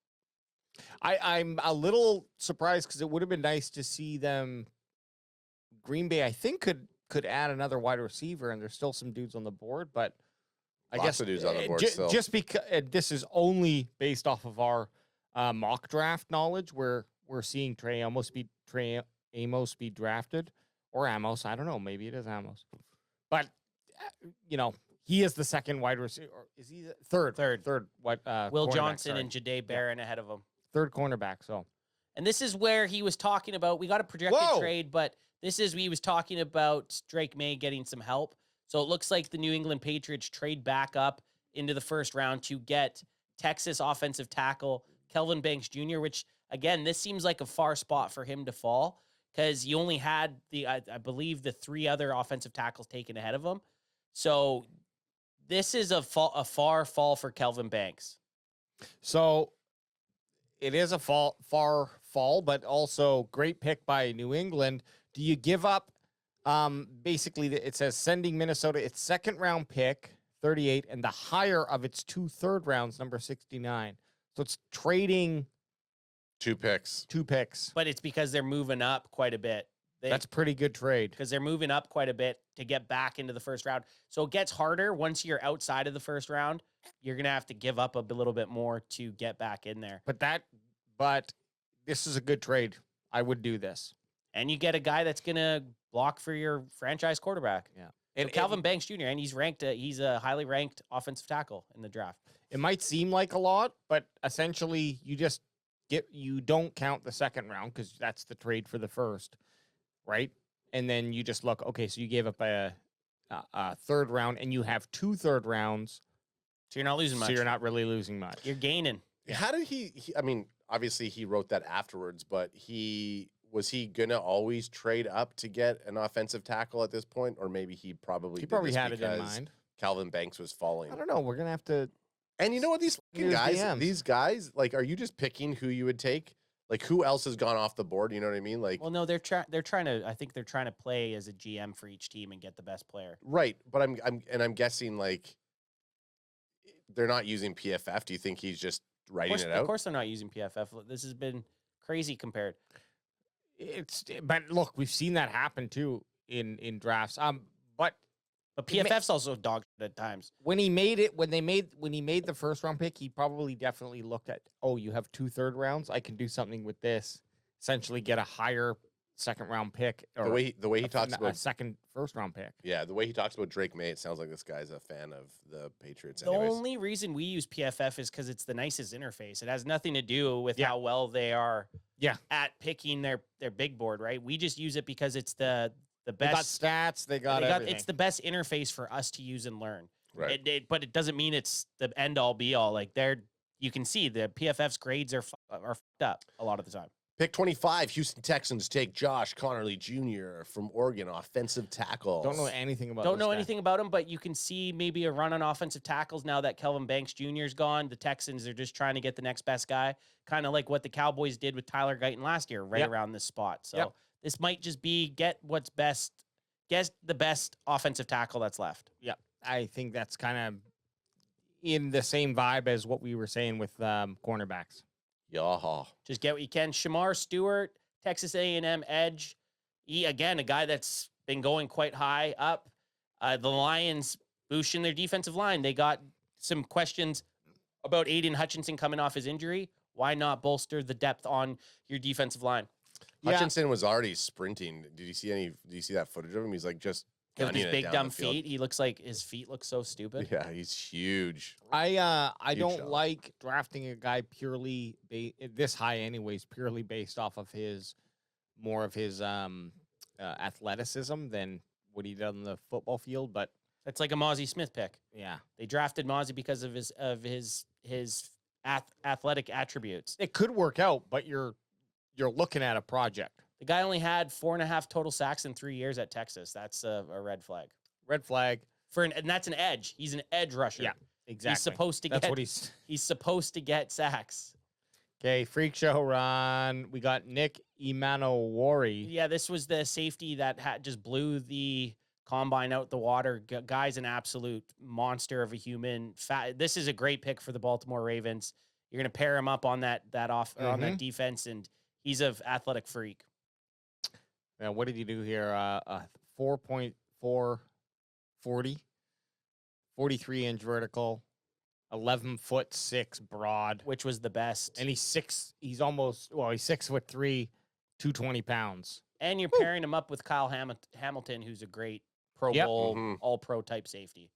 Speaker 1: I'm a little surprised because it would have been nice to see them. Green Bay, I think, could add another wide receiver, and there's still some dudes on the board, but I
Speaker 3: Lots
Speaker 1: guess
Speaker 3: of dudes on the board still.
Speaker 1: just because this is only based off of our mock draft knowledge, where we're seeing Trey Amos be drafted, or Amos. I don't know. Maybe it is Amos, but he is the second wide receiver. Or is he the third? What?
Speaker 2: Will
Speaker 1: cornerback,
Speaker 2: Johnson
Speaker 1: sorry.
Speaker 2: and Jahdae Barron ahead of him.
Speaker 1: Third cornerback. So
Speaker 2: And this is where he was talking about, we got a projected
Speaker 1: Whoa.
Speaker 2: trade, but he was talking about Drake May getting some help. So it looks like the New England Patriots trade back up into the first round to get Texas offensive tackle Kelvin Banks Jr., which, again, this seems like a far spot for him to fall because you only had I believe the 3 other offensive tackles taken ahead of him. So this is a far fall for Kelvin Banks.
Speaker 1: So it is a far fall, but also great pick by New England. Do you give up? Basically, it says sending Minnesota its second round pick, 38, and the higher of its 2 third rounds, number 69. So it's trading
Speaker 3: 2 picks.
Speaker 1: 2 picks.
Speaker 2: But it's because they're moving up quite a bit.
Speaker 1: That's a pretty good trade.
Speaker 2: Because they're moving up quite a bit to get back into the first round. So it gets harder once you're outside of the first round. You're going to have to give up a little bit more to get back in there.
Speaker 1: But this is a good trade. I would do this.
Speaker 2: And you get a guy that's going to block for your franchise quarterback.
Speaker 1: Yeah.
Speaker 2: And Calvin Banks Jr., and he's a highly ranked offensive tackle in the draft.
Speaker 1: It might seem like a lot, but essentially you don't count the second round because that's the trade for the first, right? And then you just look, okay, so you gave up a third round and you have 2 third rounds.
Speaker 2: So you're not losing much.
Speaker 1: So you're not really losing much.
Speaker 2: You're gaining.
Speaker 3: How did he I mean, obviously he wrote that afterwards, but was he gonna always trade up to get an offensive tackle at this point, or maybe he probably
Speaker 1: had it in mind.
Speaker 3: Calvin Banks was falling.
Speaker 1: I don't know. We're gonna have to.
Speaker 3: And you know what, these fucking
Speaker 1: Use
Speaker 3: guys,
Speaker 1: DMs.
Speaker 3: these guys, like, are you just picking who you would take? Like, who else has gone off the board? You know what I mean? Like,
Speaker 2: Well, no, they're trying to. I think they're trying to play as a GM for each team and get the best player.
Speaker 3: right? But I'm guessing like they're not using PFF. Do you think he's just writing it out?
Speaker 2: Of course, they're not using PFF. This has been crazy compared.
Speaker 1: But look, we've seen that happen too in drafts. But
Speaker 2: But PFF's also dog shit at times.
Speaker 1: when he made the first round pick, he probably definitely looked at, oh, you have 2 third rounds. I can do something with this. Essentially, get a higher second round pick. Or
Speaker 3: The way he talks
Speaker 1: a
Speaker 3: about
Speaker 1: second first round pick.
Speaker 3: the way he talks about Drake May, it sounds like this guy's a fan of the Patriots.
Speaker 2: The
Speaker 3: Anyways.
Speaker 2: only reason we use PFF is because it's the nicest interface. It has nothing to do with
Speaker 1: Yeah.
Speaker 2: how well they are
Speaker 1: Yeah.
Speaker 2: at picking their big board, right? We just use it because it's the
Speaker 1: They got
Speaker 2: best.
Speaker 1: stats. They got everything.
Speaker 2: It's the best interface for us to use and learn.
Speaker 3: Right.
Speaker 2: But it doesn't mean it's the end all be all. Like you can see the PFF's grades are fucked up a lot of the time.
Speaker 3: Pick 25, Houston Texans take Josh Connerly Jr. from Oregon, offensive tackle.
Speaker 1: Don't know anything about.
Speaker 2: Don't
Speaker 1: this
Speaker 2: know
Speaker 1: guy.
Speaker 2: anything about him, but you can see maybe a run on offensive tackles now that Kelvin Banks Jr. is gone. The Texans are just trying to get the next best guy, kind of like what the Cowboys did with Tyler Guyton last year, right
Speaker 1: Yep.
Speaker 2: around this spot. So
Speaker 1: Yep.
Speaker 2: this might just be get the best offensive tackle that's left.
Speaker 1: Yeah, I think that's kind of in the same vibe as what we were saying with cornerbacks.
Speaker 3: Yeah.
Speaker 2: Just get what you can. Shamar Stewart, Texas A&M edge. Again, a guy that's been going quite high up. The Lions boosting their defensive line. They got some questions about Aiden Hutchinson coming off his injury. Why not bolster the depth on your defensive line?
Speaker 1: Yeah.
Speaker 3: Hutchinson was already sprinting. Did you see that footage of him? He's like just
Speaker 2: With
Speaker 3: gunning
Speaker 2: his
Speaker 3: it
Speaker 2: big
Speaker 3: down
Speaker 2: dumb
Speaker 3: the field.
Speaker 2: feet, he looks like his feet look so stupid.
Speaker 3: Yeah, he's huge.
Speaker 1: I
Speaker 3: Huge
Speaker 1: don't
Speaker 3: job.
Speaker 1: like drafting a guy purely this high, anyways, purely based off of his athleticism than what he did on the football field. But
Speaker 2: That's like a Mozzie Smith pick.
Speaker 1: yeah,
Speaker 2: They drafted Mozzie because of his athletic attributes.
Speaker 1: it could work out, but you're looking at a project.
Speaker 2: The guy only had 4.5 total sacks in 3 years at Texas. That's a red flag.
Speaker 1: Red flag.
Speaker 2: And that's an edge. He's an edge rusher.
Speaker 1: Yeah. Exactly.
Speaker 2: He's supposed to
Speaker 1: That's
Speaker 2: get.
Speaker 1: what he's.
Speaker 2: He's supposed to get sacks.
Speaker 1: Okay, freak show run. We got Nick Imanowari.
Speaker 2: Yeah, this was the safety that just blew the combine out the water. Guy's an absolute monster of a human. This is a great pick for the Baltimore Ravens. You're going to pair him up on that on that defense, and he's an athletic freak.
Speaker 1: Now, what did you do here? 4.4, 40, 43-inch vertical, 11'6" broad,
Speaker 2: Which was the best.
Speaker 1: and he's 6'3", 220 pounds.
Speaker 2: And you're pairing him up with Kyle Hamilton, who's a great Pro
Speaker 1: Yep.
Speaker 2: Bowl, all-pro type safety.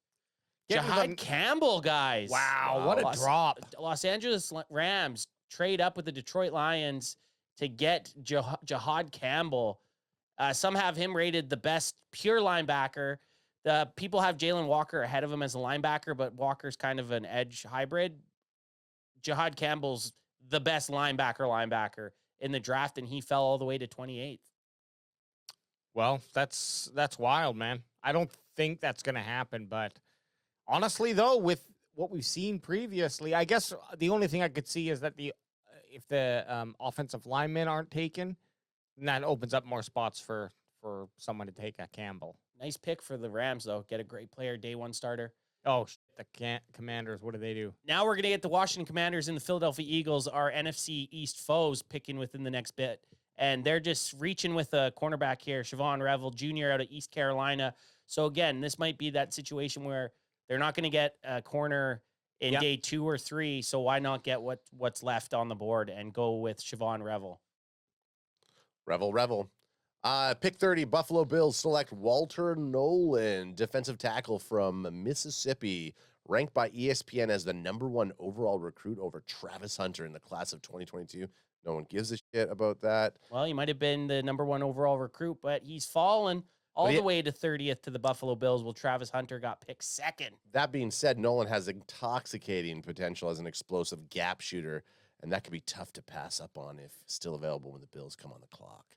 Speaker 1: Getting
Speaker 2: Jahad
Speaker 1: them-
Speaker 2: Campbell, guys.
Speaker 1: Wow, what a drop!
Speaker 2: Los Angeles Rams trade up with the Detroit Lions to get Jahad Campbell. Some have him rated the best pure linebacker. The people have Jalen Walker ahead of him as a linebacker, but Walker's kind of an edge hybrid. Jahad Campbell's the best linebacker in the draft, and he fell all the way to 28th.
Speaker 1: Well, that's wild, man. I don't think that's going to happen, but honestly, though, with what we've seen previously, I guess the only thing I could see is that if the offensive linemen aren't taken, then that opens up more spots for someone to take a Campbell.
Speaker 2: Nice pick for the Rams, though. Get a great player, day one starter.
Speaker 1: Oh, the Commanders, what do they do?
Speaker 2: Now we're going to get the Washington Commanders and the Philadelphia Eagles, our NFC East foes, picking within the next bit. And they're just reaching with a cornerback here, Siobhan Revel Jr. out of East Carolina. So, again, this might be that situation where they're not going to get a corner in day 2 or 3. So why not get what's left on the board and go with Siobhan Revel?
Speaker 3: Revel. Pick 30, Buffalo Bills select Walter Nolan, defensive tackle from Mississippi, ranked by ESPN as the #1 overall recruit over Travis Hunter in the class of 2022. No one gives a shit about that.
Speaker 2: Well, he might have been the #1 overall recruit, but he's fallen all the way to 30th to the Buffalo Bills, while Travis Hunter got picked 2nd.
Speaker 3: That being said, Nolan has intoxicating potential as an explosive gap shooter, and that could be tough to pass up on if still available when the Bills come on the clock.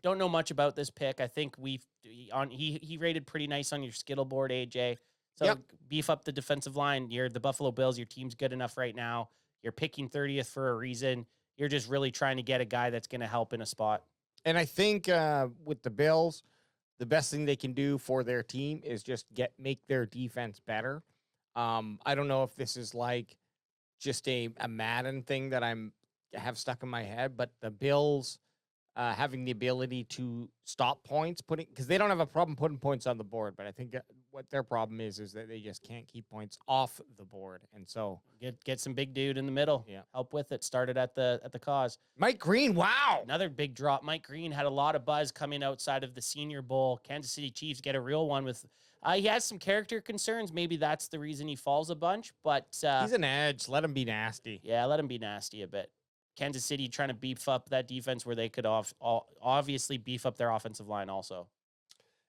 Speaker 2: Don't know much about this pick. I think he rated pretty nice on your Skittle board, AJ. So beef up the defensive line. You're the Buffalo Bills. Your team's good enough right now. You're picking 30th for a reason. You're just really trying to get a guy that's going to help in a spot.
Speaker 1: And I think with the Bills, the best thing they can do for their team is just make their defense better. I don't know if this is like just a Madden thing that I have stuck in my head, but the Bills having the ability to stop points, because they don't have a problem putting points on the board, but I think what their problem is that they just can't keep points off the board, and so
Speaker 2: get some big dude in the middle.
Speaker 1: Yeah,
Speaker 2: help with it. Started at the cause.
Speaker 1: Mike Green, wow,
Speaker 2: another big drop. Mike Green had a lot of buzz coming outside of the Senior Bowl. Kansas City Chiefs get a real one with. He has some character concerns. Maybe that's the reason he falls a bunch. But
Speaker 1: he's an edge. Let him be nasty.
Speaker 2: Yeah, let him be nasty a bit. Kansas City trying to beef up that defense where they could obviously beef up their offensive line also.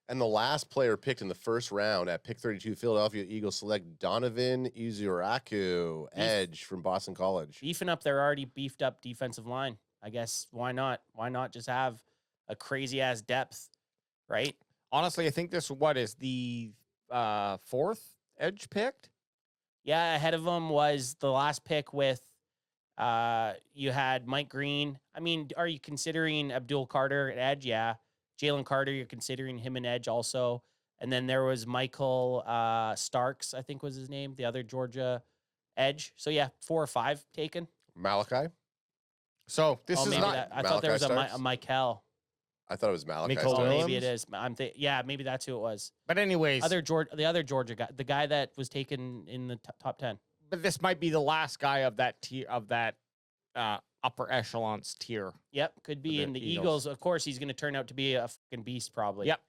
Speaker 3: And the last player picked in the first round at pick 32, Philadelphia Eagles select Donovan Izuraku, edge from Boston College.
Speaker 2: Beefing up their already beefed up defensive line. I guess why not? Why not just have a crazy ass depth, right?
Speaker 1: Honestly, I think this is the 4th edge picked.
Speaker 2: Yeah, ahead of him was the last pick with you had Mike Green. I mean, are you considering Abdul Carter at edge? Yeah. Jalen Carter, you're considering him an edge also. And then there was Michael Starks, I think was his name, the other Georgia edge. So yeah, 4 or 5 taken.
Speaker 3: Malachi?
Speaker 1: So this is not.
Speaker 2: I thought there was a Michael.
Speaker 3: I thought it was Malachi.
Speaker 2: Maybe it is. Yeah, maybe that's who it was.
Speaker 1: But anyways,
Speaker 2: the other Georgia guy, the guy that was taken in the top 10.
Speaker 1: But this might be the last guy of that tier, upper echelons tier.
Speaker 2: Yep, could be. In the Eagles, of course, he's going to turn out to be a fucking beast, probably.
Speaker 1: Yep.